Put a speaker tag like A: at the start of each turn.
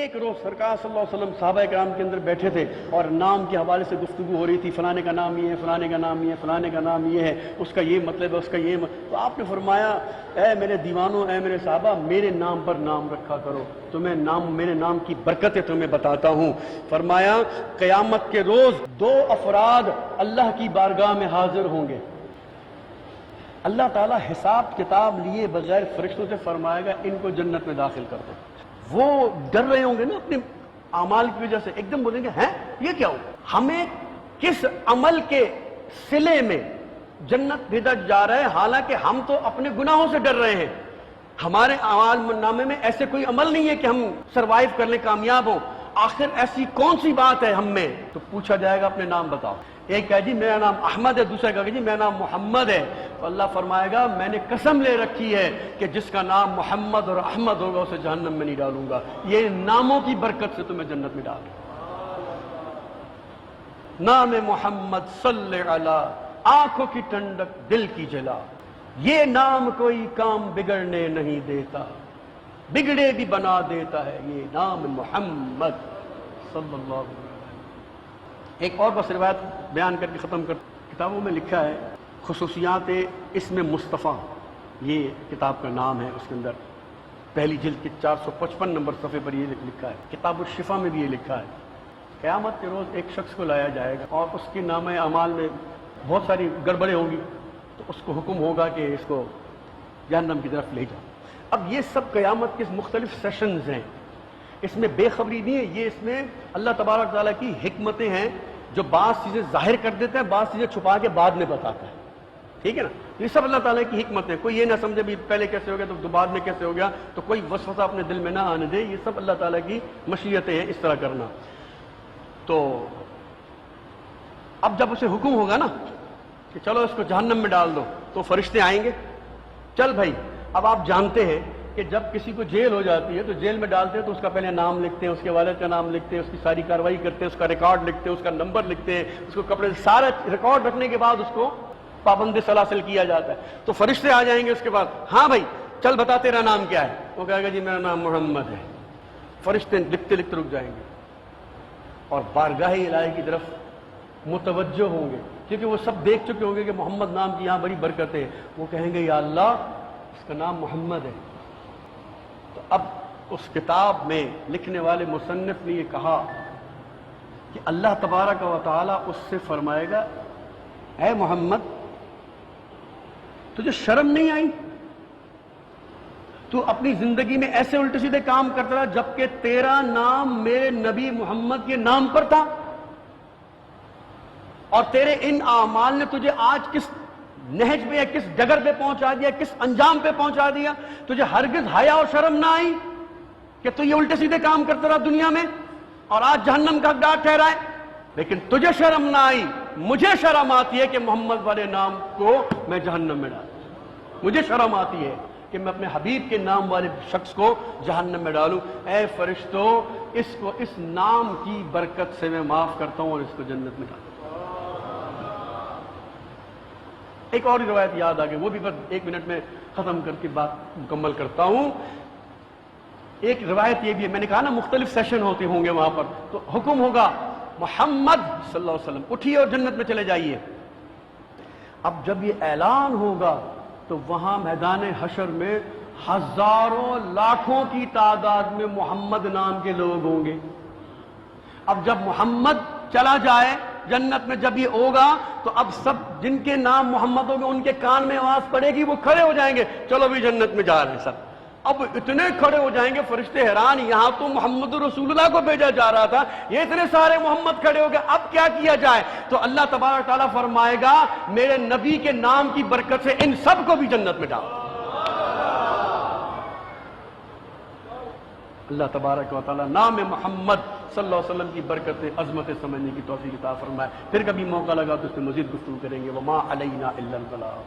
A: ایک روز سرکار صلی اللہ علیہ وسلم صحابہ کرام کے اندر بیٹھے تھے اور نام کے حوالے سے گفتگو ہو رہی تھی، فلانے کا نام یہ ہے، فلانے کا نام یہ ہے، فلانے کا نام یہ ہے، اس کا یہ مطلب ہے، اس کا یہ تو آپ نے فرمایا اے میرے دیوانوں، اے میرے صحابہ، میرے نام پر نام رکھا کرو، تمہیں میرے نام کی برکتیں تمہیں بتاتا ہوں۔ فرمایا قیامت کے روز دو افراد اللہ کی بارگاہ میں حاضر ہوں گے، اللہ تعالیٰ حساب کتاب لیے بغیر فرشتوں سے فرمائے گا ان کو جنت میں داخل کر دو۔ وہ ڈر رہے ہوں گے نا اپنے اعمال کی وجہ سے، ایک دم بولیں گے ہیں یہ کیا ہو، ہمیں کس عمل کے صلے میں جنت بھیجا جا رہا ہے، حالانکہ ہم تو اپنے گناہوں سے ڈر رہے ہیں، ہمارے اعمال نامے میں ایسے کوئی عمل نہیں ہے کہ ہم سروائیو کرنے کامیاب ہوں، آخر ایسی کون سی بات ہے ہم میں؟ تو پوچھا جائے گا اپنے نام بتاؤ، ایک کہے جی میرا نام احمد ہے، دوسرا کہے جی میرا نام محمد ہے، تو اللہ فرمائے گا میں نے قسم لے رکھی ہے کہ جس کا نام محمد اور احمد ہوگا اسے جہنم میں نہیں ڈالوں گا، یہ ناموں کی برکت سے تمہیں جنت میں ڈال نام محمد صلی علی، آنکھوں کی ٹھنڈک دل کی جلا، یہ نام کوئی کام بگڑنے نہیں دیتا، بگڑے بھی بنا دیتا ہے یہ نام محمد صلی اللہ علیہ وسلم۔ ایک اور بس روایت بیان کر کے ختم کر، کتابوں میں لکھا ہے خصوصیات اسم مصطفیٰ، یہ کتاب کا نام ہے، اس کے اندر پہلی جلد کے 455 نمبر صفحے پر یہ لکھا ہے، کتاب الشفا میں بھی یہ لکھا ہے، قیامت کے روز ایک شخص کو لایا جائے گا اور اس کے نامہ اعمال میں بہت ساری گڑبڑیں ہوں گی، تو اس کو حکم ہوگا کہ اس کو جہنم کی طرف لے جاؤ۔ اب یہ سب قیامت کے مختلف سیشنز ہیں، اس میں بے خبری نہیں ہے، یہ اس میں اللہ تبارک تعالیٰ کی حکمتیں ہیں، جو بعض چیزیں ظاہر کر دیتے ہیں، بعض چیزیں چھپا کے بعد میں بتاتا ہے، ٹھیک ہے نا، یہ سب اللہ تعالیٰ کی حکمت ہے، کوئی یہ نہ سمجھے بھی پہلے کیسے ہو گیا تو بعد میں کیسے ہو گیا، تو کوئی وسوسہ اپنے دل میں نہ آنے دے، یہ سب اللہ تعالیٰ کی مشیتیں ہیں اس طرح کرنا۔ تو اب جب اسے حکم ہوگا نا کہ چلو اس کو جہنم میں ڈال دو، تو فرشتے آئیں گے، چل بھائی اب آپ جانتے ہیں کہ جب کسی کو جیل ہو جاتی ہے تو جیل میں ڈالتے ہیں تو اس کا پہلے نام لکھتے ہیں، اس کے والد کا نام لکھتے ہیں، اس کی ساری کارروائی کرتے ہیں، اس کا ریکارڈ لکھتے ہیں، اس کا نمبر لکھتے ہیں، اس کو کپڑے سارا ریکارڈ رکھنے کے بعد اس کو پابند سلاسل کیا جاتا ہے، تو فرشتے آ جائیں گے اس کے بعد، ہاں بھائی چل بتا تیرا نام کیا ہے، وہ کہے گا جی میرا نام محمد ہے، فرشتے لکھتے لکھتے رک جائیں گے اور بارگاہ الہی کی طرف متوجہ ہوں گے، کیونکہ وہ سب دیکھ چکے ہوں گے کہ محمد نام کی یہاں بڑی برکت ہے، وہ کہیں گے یا اللہ اس کا نام محمد ہے۔ تو اب اس کتاب میں لکھنے والے مصنف نے یہ کہا کہ اللہ تبارک و تعالیٰ اس سے فرمائے گا اے محمد تجھے شرم نہیں آئی، تو اپنی زندگی میں ایسے الٹے سیدھے کام کرتا رہا جبکہ تیرا نام میرے نبی محمد کے نام پر تھا، اور تیرے ان اعمال نے تجھے آج کس نہج پہ یا کس ڈگر پہ پہنچا دیا، کس انجام پہ پہنچا دیا، تجھے ہرگز حیا اور شرم نہ آئی کہ تو یہ الٹے سیدھے کام کرتا رہا دنیا میں اور آج جہنم کا حقدار ٹھہرا ہے، لیکن تجھے شرم نہ آئی، مجھے شرم آتی ہے کہ محمد والے نام کو میں جہنم میں ڈالوں، مجھے شرم آتی ہے کہ میں اپنے حبیب کے نام والے شخص کو جہنم میں ڈالوں، اے فرشتوں اس کو اس نام کی برکت سے میں معاف کرتا ہوں اور اس کو جنت میں ڈالوں۔ ایک اور روایت یاد آ گئی، وہ بھی بس 1 منٹ میں ختم کر کے بات مکمل کرتا ہوں۔ ایک روایت یہ بھی ہے، میں نے کہا نا مختلف سیشن ہوتے ہوں گے وہاں پر، تو حکم ہوگا محمد صلی اللہ علیہ وسلم اٹھیے اور جنت میں چلے جائیے۔ اب جب یہ اعلان ہوگا تو وہاں میدان حشر میں ہزاروں لاکھوں کی تعداد میں محمد نام کے لوگ ہوں گے۔ اب جب محمد چلا جائے جنت میں، جب یہ ہوگا تو اب سب جن کے نام محمد ہوں گے ان کے کان میں آواز پڑے گی، وہ کھڑے ہو جائیں گے، چلو بھی جنت میں جا رہے ہیں سب۔ اب اتنے کھڑے ہو جائیں گے فرشتے حیران، یہاں تو محمد رسول اللہ کو بھیجا جا رہا تھا، یہ اتنے سارے محمد کھڑے ہو گئے، اب کیا کیا جائے؟ تو اللہ تبارک تعالیٰ فرمائے گا میرے نبی کے نام کی برکت سے ان سب کو بھی جنت میں ڈالو۔ اللہ تبارک و تعالیٰ نام محمد صلی اللہ علیہ وسلم کی برکت عظمت سمجھنے کی توفیق عطا فرمائے۔ پھر کبھی موقع لگا تو اس میں مزید گفتگو کریں گے۔ وما علینا الا البلاغ۔